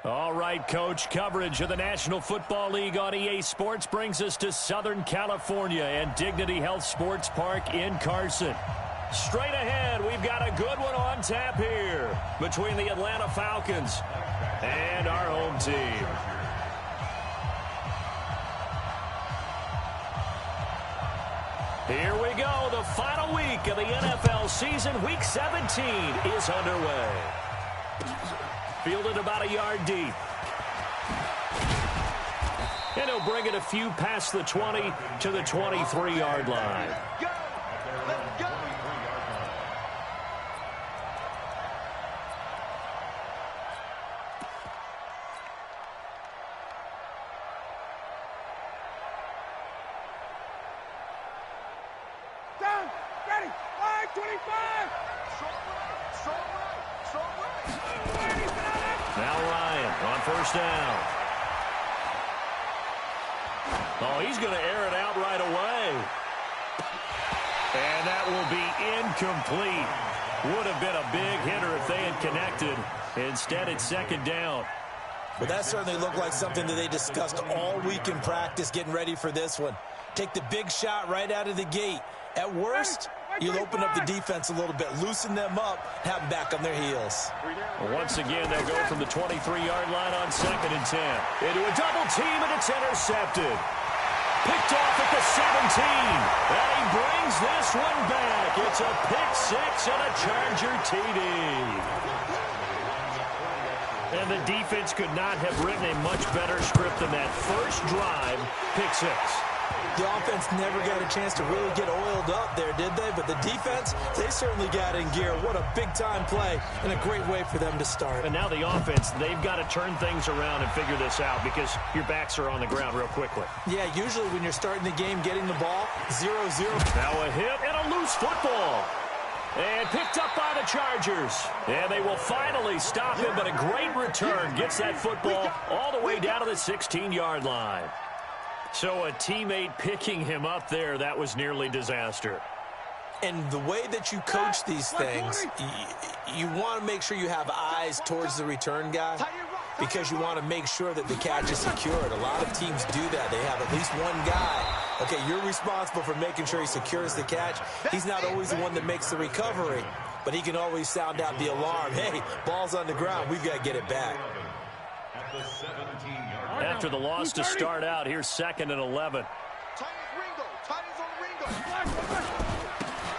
All right, Coach, coverage of the National Football League on EA Sports brings us to Southern California and Dignity Health Sports Park in Carson. Straight ahead, we've got a good one on tap here between the Atlanta Falcons and our home team. Here we go. The final week of the NFL season. Week 17 is underway. Fielded about a yard deep. And he'll bring it a few past the 20 to the 23-yard line. Down. Oh, he's going to air it out right away. And that will be incomplete. Would have been a big hitter if they had connected. Instead, it's second down. But that certainly looked like something that they discussed all week in practice, getting ready for this one. Take the big shot right out of the gate. At worst, you'll open up the defense a little bit, loosen them up, have them back on their heels. Once again, they'll go from the 23-yard line on 2nd and 10. Into a double team, and it's intercepted. Picked off at the 17. And he brings this one back. It's a pick six and a Charger TD. And the defense could not have written a much better script than that first drive, pick six. The offense never got a chance to really get oiled up there, did they? But the defense, they certainly got in gear. What a big-time play and a great way for them to start. And now the offense, they've got to turn things around and figure this out because your backs are on the ground real quickly. Yeah, usually when you're starting the game, getting the ball, 0-0. Now a hit and a loose football. And picked up by the Chargers. And they will finally stop him, but a great return gets that football all the way down to the 16-yard line. So a teammate picking him up there, that was nearly disaster. And the way that you coach these things, you want to make sure you have eyes towards the return guy because you want to make sure that the catch is secured. A lot of teams do that. They have at least one guy. Okay, you're responsible for making sure he secures the catch. He's not always the one that makes the recovery, but he can always sound out the alarm. Hey, ball's on the ground. We've got to get it back. After the loss to start out, here's 2nd and 11.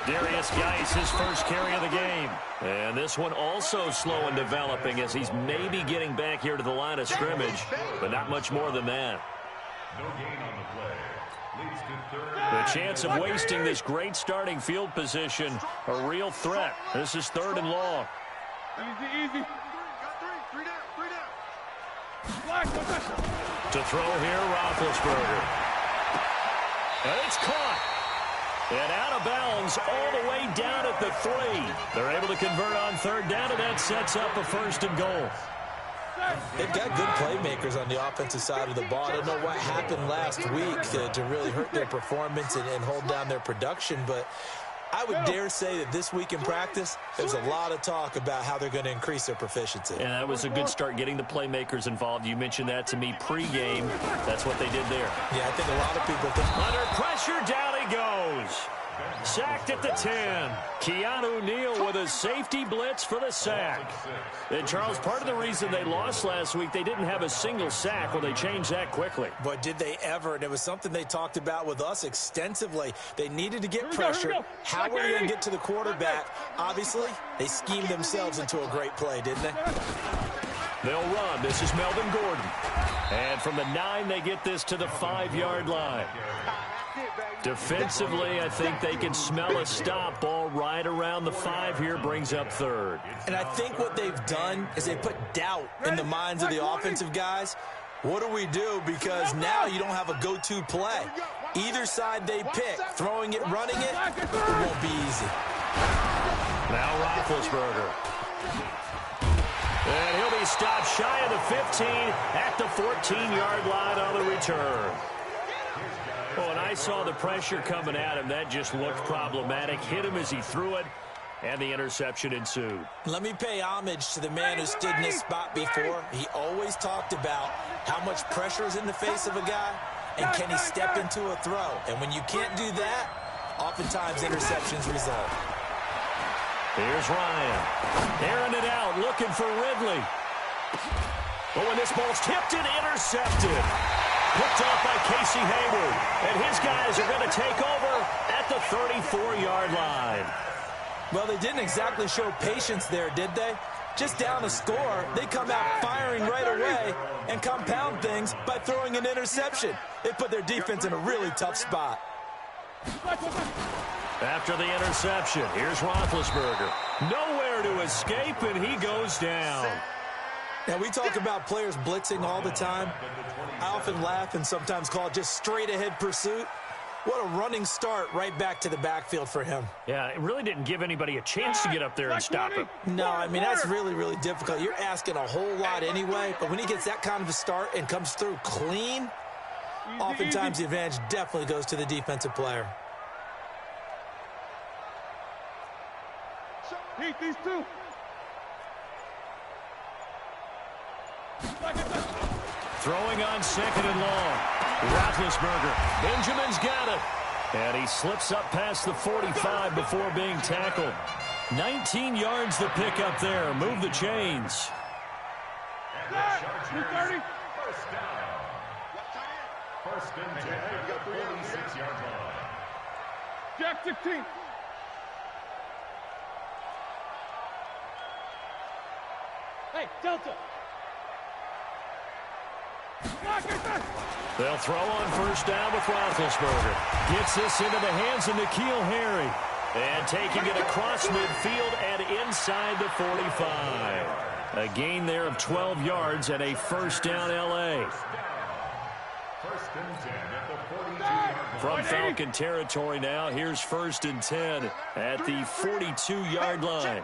Darius Geis, his first carry of the game. And this one also slow and developing as he's maybe getting back here to the line of scrimmage, but not much more than that. The chance of wasting this great starting field position, a real threat. This is 3rd and long. Easy. To throw here, Roethlisberger. And it's caught. And out of bounds all the way down at the 3. They're able to convert on 3rd down, and that sets up a 1st and goal. They've got good playmakers on the offensive side of the ball. I don't know what happened last week to really hurt their performance and hold down their production, but I would dare say that this week in practice, there's a lot of talk about how they're going to increase their proficiency. And that was a good start getting the playmakers involved. You mentioned that to me pregame. That's what they did there. Yeah, I think a lot of people think. Under pressure, down he goes. Sacked at the 10. Keanu Neal with a safety blitz for the sack. And, Charles, part of the reason they lost last week, they didn't have a single sack. Well, they changed that quickly. But did they ever? And it was something they talked about with us extensively. They needed to get pressure. How were they going to get to the quarterback? Obviously, they schemed themselves into a great play, didn't they? They'll run. This is Melvin Gordon. And from the 9, they get this to the 5-yard line. Defensively, I think they can smell a stop. Ball right around the 5 here, brings up 3rd. And I think what they've done is they put doubt in the minds of the offensive guys. What do we do? Because now you don't have a go-to play. Either side they pick, throwing it, running it, it won't be easy. Now Roethlisberger. And he'll be stopped shy of the 15 at the 14-yard line on the return. Oh, and I saw the pressure coming at him. That just looked problematic. Hit him as he threw it. and the interception ensued. Let me pay homage to the man who stood in this spot before. He always talked about how much pressure is in the face of a guy, and can he step into a throw. And when you can't do that, oftentimes interceptions result. Here's Ryan. Airing it out, looking for Ridley. But when this ball's tipped and intercepted. Picked off by Casey Hayward. And his guys are going to take over at the 34-yard line. Well, they didn't exactly show patience there, did they? Just down a score, they come out firing right away and compound things by throwing an interception. They put their defense in a really tough spot. After the interception, here's Roethlisberger. Nowhere to escape, and he goes down. Now, we talk about players blitzing all the time. I often laugh and sometimes call it just straight-ahead pursuit. What a running start right back to the backfield for him. Yeah, it really didn't give anybody a chance to get up there and stop him. No, I mean, that's really, really difficult. You're asking a whole lot anyway, but when he gets that kind of a start and comes through clean, oftentimes the advantage definitely goes to the defensive player. Heat these two. Throwing on second and long. Roethlisberger. Benjamin's got it. And he slips up past the 45 before being tackled. 19 yards to pick up there. Move the chains. 230. First and 10 at the 46-yard line. Jack 16. Hey, Delta. They'll throw on first down with Roethlisberger. Gets this into the hands of N'Keal Harry. And taking it across midfield and inside the 45. A gain there of 12 yards and a first down L.A. First and 10 at the 42-yard line. From Falcon territory now, here's first and 10 at the 42-yard line.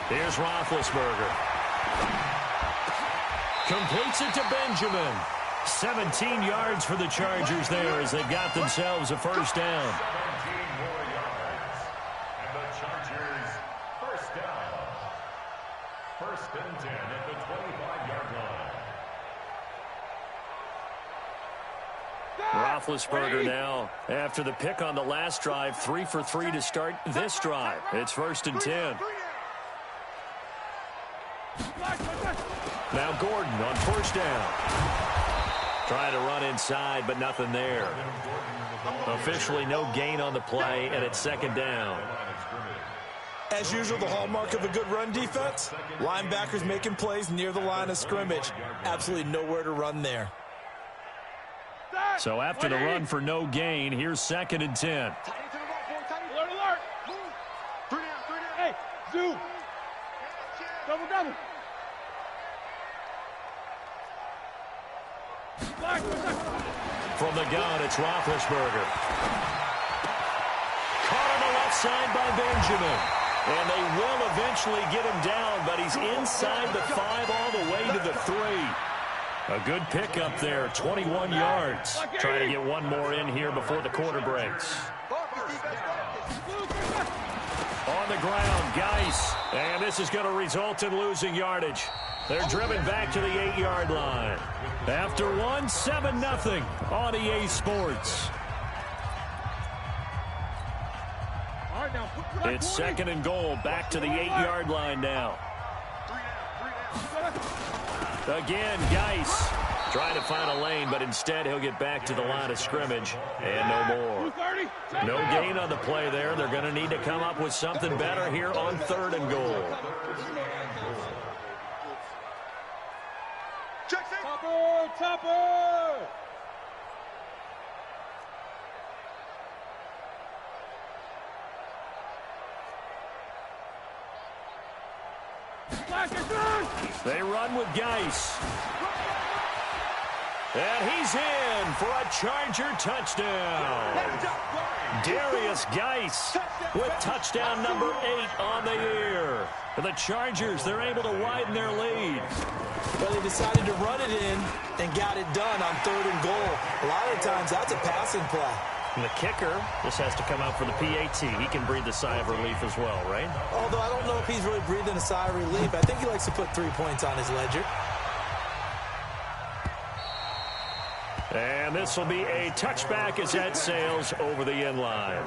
Here's Roethlisberger. Completes it to Benjamin. 17 yards for the Chargers there as they got themselves a first down. 17 more yards. And the Chargers first down. First and 10 at the 25-yard line. Roethlisberger now, after the pick on the last drive, 3 for 3 to start this drive. It's first and 10. Now Gordon on first down. Trying to run inside, but nothing there. Officially no gain on the play, and it's second down. As usual, the hallmark of a good run defense, linebackers making plays near the line of scrimmage. Absolutely nowhere to run there. So after the run for no gain, here's second and 10. Alert, alert. Hey, zoom. Double, double. From the gun, it's Roethlisberger. Caught on the left side by Benjamin. And they will eventually get him down, but he's inside the 5 all the way to the 3. A good pickup there, 21 yards. Trying to get one more in here before the quarter breaks. On the ground, Geis. And this is going to result in losing yardage. They're driven back to the 8-yard line. After one, 7-0 on EA Sports. It's second and goal, back to the 8-yard line now. Again, Geis trying to find a lane, but instead he'll get back to the line of scrimmage, and no more. No gain on the play there. They're going to need to come up with something better here on third and goal. Topper, topper. They run with Geis. And he's in for a Charger touchdown. Darius Geis with touchdown number 8 on the year. For the Chargers, they're able to widen their lead. Well, they decided to run it in and got it done on 3rd and goal. A lot of times, that's a passing play. And the kicker just has to come out for the PAT. He can breathe a sigh of relief as well, right? Although I don't know if he's really breathing a sigh of relief. I think he likes to put 3 points on his ledger. And this will be a touchback as that sails over the end line.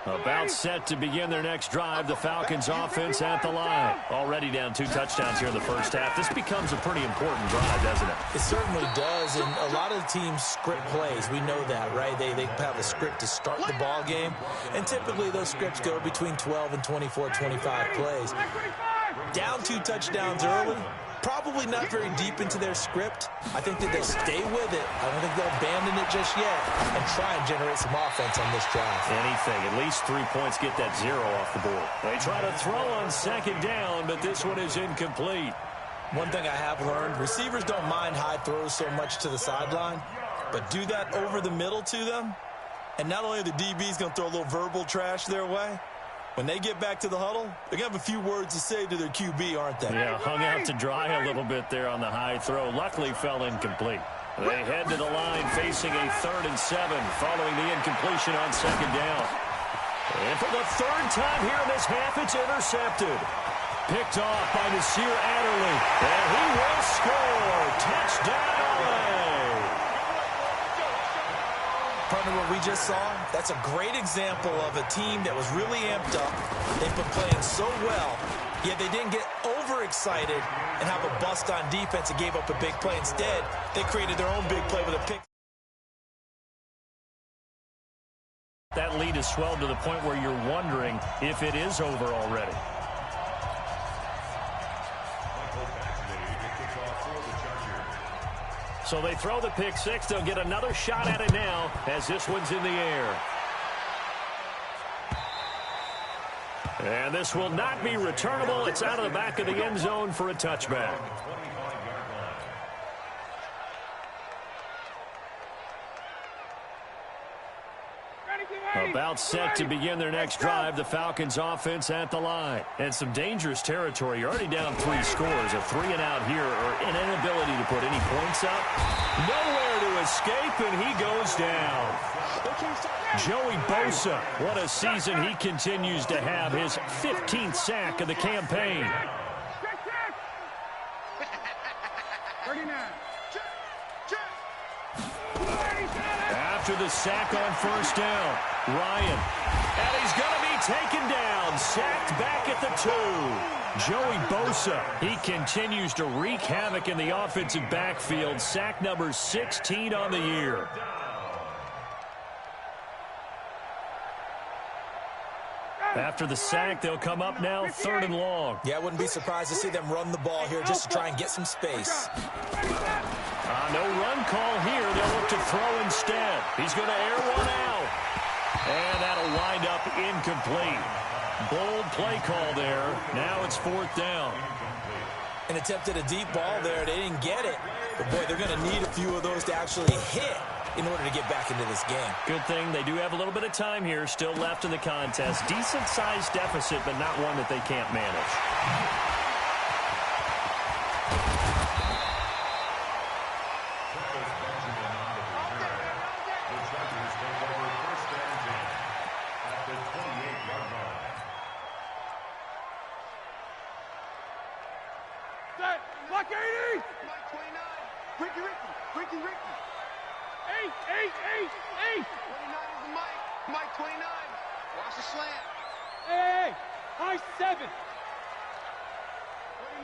About set to begin their next drive, the Falcons offense at the line. Already down 2 touchdowns here in the first half. This becomes a pretty important drive, doesn't it? It certainly does, and a lot of the teams script plays. We know that, right? They have a script to start the ball game, and typically those scripts go between 12 and 24, 25 plays. Down 2 touchdowns early, probably not very deep into their script. I think that they'll stay with it. I don't think they'll abandon it just yet and try and generate some offense on this drive. Anything. At least 3 points, get that 0 off the board. They try to throw on 2nd down, but this one is incomplete. One thing I have learned, receivers don't mind high throws so much to the sideline, but do that over the middle to them, and not only are the DBs going to throw a little verbal trash their way, when they get back to the huddle, they're going to have a few words to say to their QB, aren't they? Yeah, hung out to dry a little bit there on the high throw. Luckily fell incomplete. They head to the line facing a 3rd and 7 following the incompletion on 2nd down. And for the 3rd time here in this half, it's intercepted. Picked off by Nasir Adderley. And he will score. Touchdown, LA. Partner, what we just saw, that's a great example of a team that was really amped up. They've been playing so well, yet they didn't get overexcited and have a bust on defense and gave up a big play. Instead, they created their own big play with a pick. That lead has swelled to the point where you're wondering if it is over already. So they throw the pick 6. They'll get another shot at it now as this one's in the air. And this will not be returnable. It's out of the back of the end zone for a touchback. About set to begin their next drive, the Falcons offense at the line. And some dangerous territory. You're already down 3 scores. A 3-and-out here, or an inability to put any points up. Nowhere to escape, and he goes down. Joey Bosa, what a season he continues to have. His 15th sack of the campaign. After the sack on 1st down, Ryan. And he's going to be taken down. Sacked back at the 2. Joey Bosa, he continues to wreak havoc in the offensive backfield. Sack number 16 on the year. After the sack, they'll come up now 3rd and long. Yeah, I wouldn't be surprised to see them run the ball here just to try and get some space. No run call here. They'll look to throw instead. He's going to air one out. And that'll wind up incomplete. Bold play call there. Now it's 4th down. An attempt at a deep ball there. They didn't get it. But, boy, they're going to need a few of those to actually hit in order to get back into this game. Good thing they do have a little bit of time here still left in the contest. Decent-sized deficit, but not one that they can't manage. Block 80! Mike 29. Ricky. 8! 29 is the Mike. Mike 29. Watch the slant. Hey! High 7! 29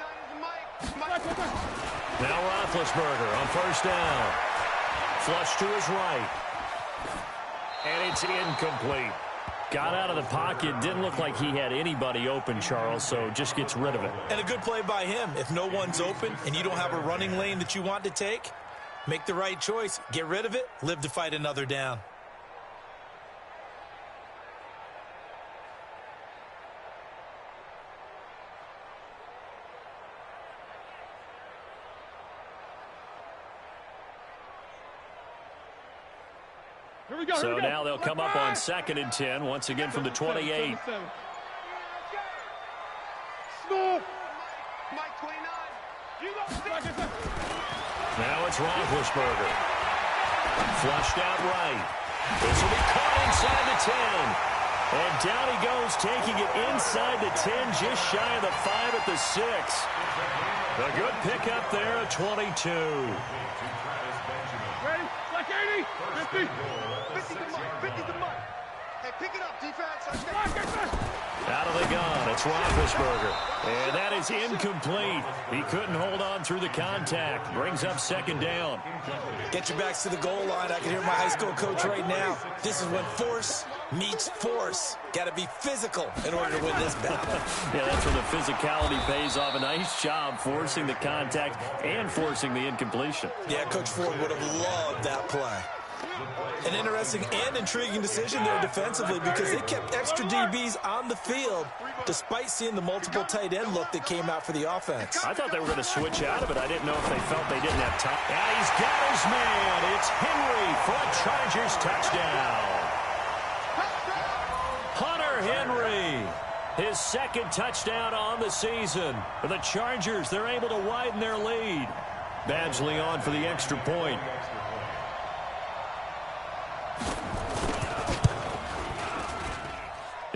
is the Mike. Mike. Now Roethlisberger on 1st down. Flush to his right. And it's incomplete. Got out of the pocket. Didn't look like he had anybody open, Charles, so just gets rid of it. And a good play by him. If no one's open and you don't have a running lane that you want to take, make the right choice. Get rid of it. Live to fight another down. So now they'll come up on 2nd and 10, once again from the 28. Mike 29. Now it's Roethlisberger. Flushed out right. This will be caught inside the 10. And down he goes, taking it inside the 10, just shy of the 5 at the 6. A good pickup there at 22. Ready? Like 80. 50. 50 to Mike. 50 to Mike. Hey, pick it up, defense. Out of the gun, it's Roethlisberger. And that is incomplete. He couldn't hold on through the contact. Brings up 2nd down. Get your backs to the goal line. I can hear my high school coach right now. This is when force meets force. Got to be physical in order to win this battle. Yeah, that's where the physicality pays off. A nice job forcing the contact and forcing the incompletion. Yeah, Coach Ford would have loved that play. An interesting and intriguing decision there defensively because they kept extra DBs on the field despite seeing the multiple tight end look that came out for the offense. I thought they were going to switch out of it. I didn't know if they felt they didn't have time. And he's got his man. It's Henry for a Chargers touchdown. Hunter Henry, his 2nd touchdown on the season. For the Chargers, they're able to widen their lead. Badgley on for the extra point.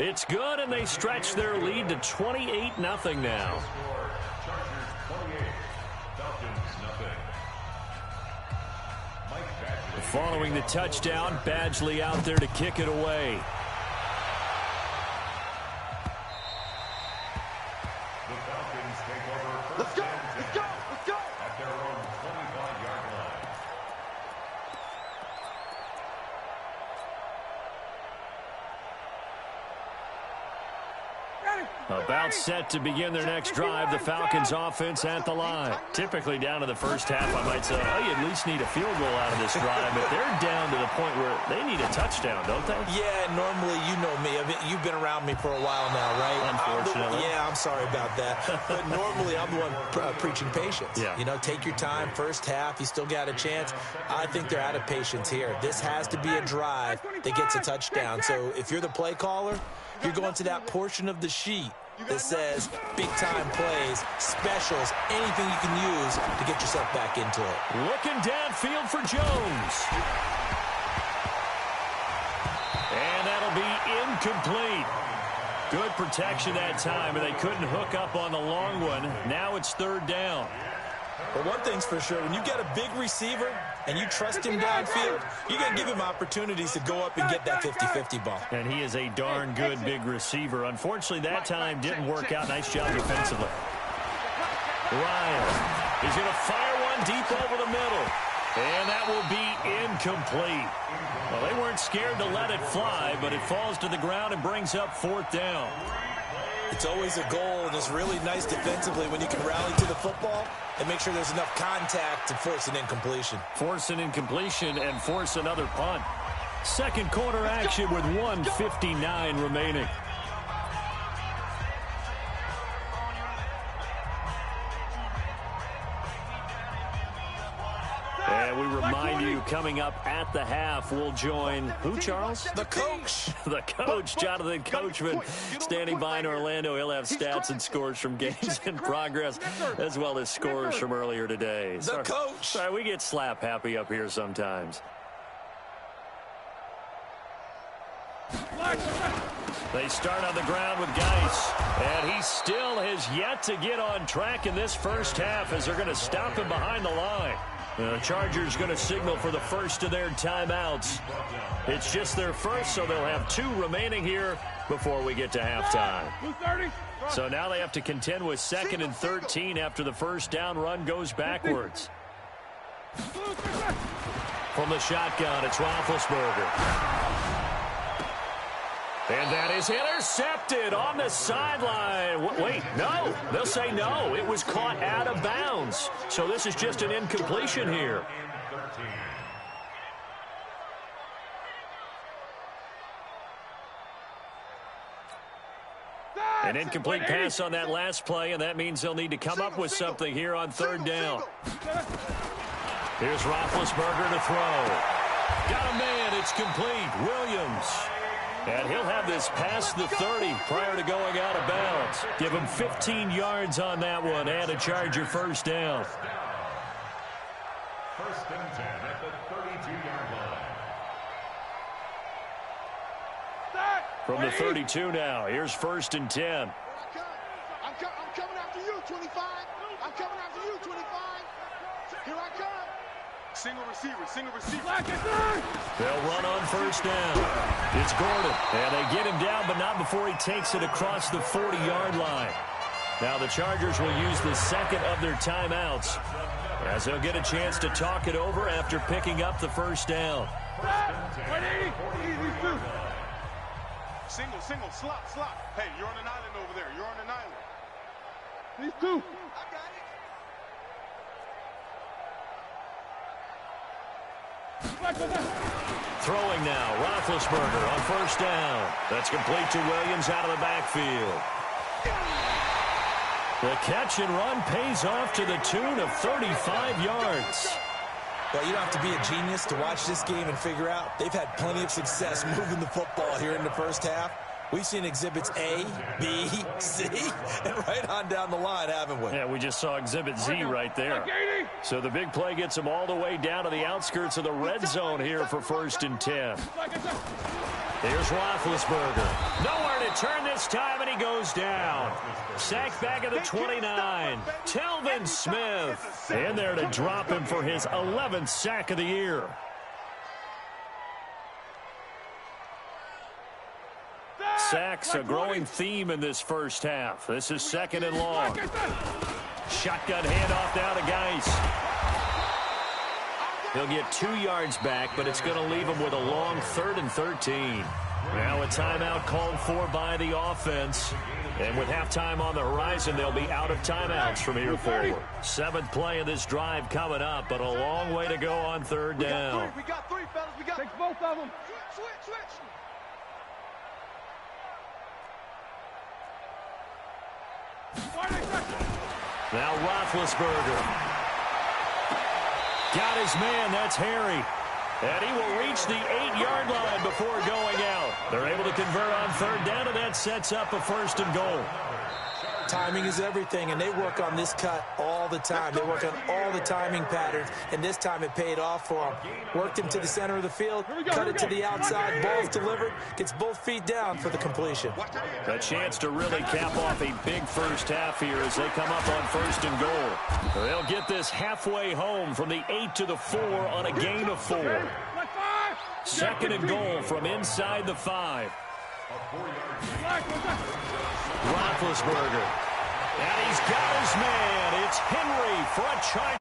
It's good, and they stretch their lead to 28-0 now. Chargers 28, Falcons 0. Mike Badgley. Following the touchdown, Badgley out there to kick it away. The Falcons take over Let's first go. and 10 Let's go. Let's go. at their own 25-yard line. About set to begin their next drive, the Falcons offense at the line. Typically down to the first half, I might say, oh, you at least need a field goal out of this drive, but they're down to the point where they need a touchdown, don't they? Yeah, normally, you know me. You've been around me for a while now, right? Unfortunately. I'm sorry about that. But normally, I'm the one preaching patience. Yeah. You know, take your time. First half, you still got a chance. I think they're out of patience here. This has to be a drive that gets a touchdown. So if you're the play caller, you're going to that portion of the sheet that says big-time plays, specials, anything you can use to get yourself back into it. Looking downfield for Jones. And that'll be incomplete. Good protection that time, and they couldn't hook up on the long one. Now it's 3rd down. But one thing's for sure, when you got a big receiver and you trust him downfield, you're going to give him opportunities to go up and get that 50-50 ball. And he is a darn good big receiver. Unfortunately, that time didn't work out. Nice job defensively. Ryan, he's going to fire one deep over the middle. And that will be incomplete. Well, they weren't scared to let it fly, but it falls to the ground and brings up 4th down. It's always a goal, and it's really nice defensively when you can rally to the football and make sure there's enough contact to force an incompletion. Force an incompletion and force another punt. 2nd quarter action with 1:59 remaining. And we remind you, coming up at the half, we'll join who, Charles? The coach. The coach, Jonathan Coachman, standing by in Orlando. He'll have stats and scores from games in progress, as well as scores from earlier today. The coach. Sorry, we get slap happy up here sometimes. They start on the ground with Geis, and he still has yet to get on track in this first half as they're going to stop him behind the line. The Chargers going to signal for the first of their timeouts. It's just their first, so they'll have 2 remaining here before we get to halftime. So now they have to contend with 2nd and 13 after the first down run goes backwards. From the shotgun, it's Roethlisberger. And that is intercepted on the sideline. Wait, no. They'll say no. It was caught out of bounds. So this is just an incompletion here. An incomplete pass on that last play, and that means they'll need to come up with something here on 3rd down. Here's Roethlisberger to throw. Got a man. And it's complete. Williams. And he'll have this past the 30 prior to going out of bounds. Give him 15 yards on that one and a Charger first down. First and 10 at the 32-yard line. From the 32 now, here's first and 10. I'm coming after you, 25. I'm coming after you, 25. Here I come. Single receiver, single receiver. They'll run on first down. It's Gordon, and they get him down, but not before he takes it across the 40-yard line. Now the Chargers will use the second of their timeouts, as they'll get a chance to talk it over after picking up the first down. Single, slot. Hey, you're on an island over there. You're on an island. These two. I got it. Throwing now, Roethlisberger on first down. That's complete to Williams out of the backfield. The catch and run pays off to the tune of 35 yards. Well, you don't have to be a genius to watch this game and figure out they've had plenty of success moving the football here in the first half. We've seen exhibits A, B, C, and right on down the line, haven't we? Yeah, we just saw exhibit Z right there. So the big play gets them all the way down to the outskirts of the red zone here for first and 10. Here's Roethlisberger. Nowhere to turn this time, and he goes down. Sacked back at the 29. Telvin Smith in there to drop him for his 11th sack of the year. Sacks, a growing theme in this first half. This is second and long. Shotgun handoff now to Geis. He'll get 2 yards back, but it's going to leave him with a long 3rd and 13. Now a timeout called for by the offense. And with halftime on the horizon, they'll be out of timeouts from here forward. 7th play of this drive coming up, but a long way to go on third down. We got three, fellas. We got take both of them. Switch. Now Roethlisberger. Got his man, that's Harry. And he will reach the 8-yard line before going out. They're able to convert on third down, and that sets up a first and goal. Timing is everything, and they work on this cut all the time. They work on all the timing patterns, and this time it paid off for them. Worked him to the center of the field, cut it to the outside, ball's delivered, gets both feet down for the completion. A chance to really cap off a big first half here as they come up on first and goal. They'll get this halfway home from the 8 to the 4 on a gain of 4. Second and goal from inside the 5. Roethlisberger. And he's got his man. It's Henry for a charge.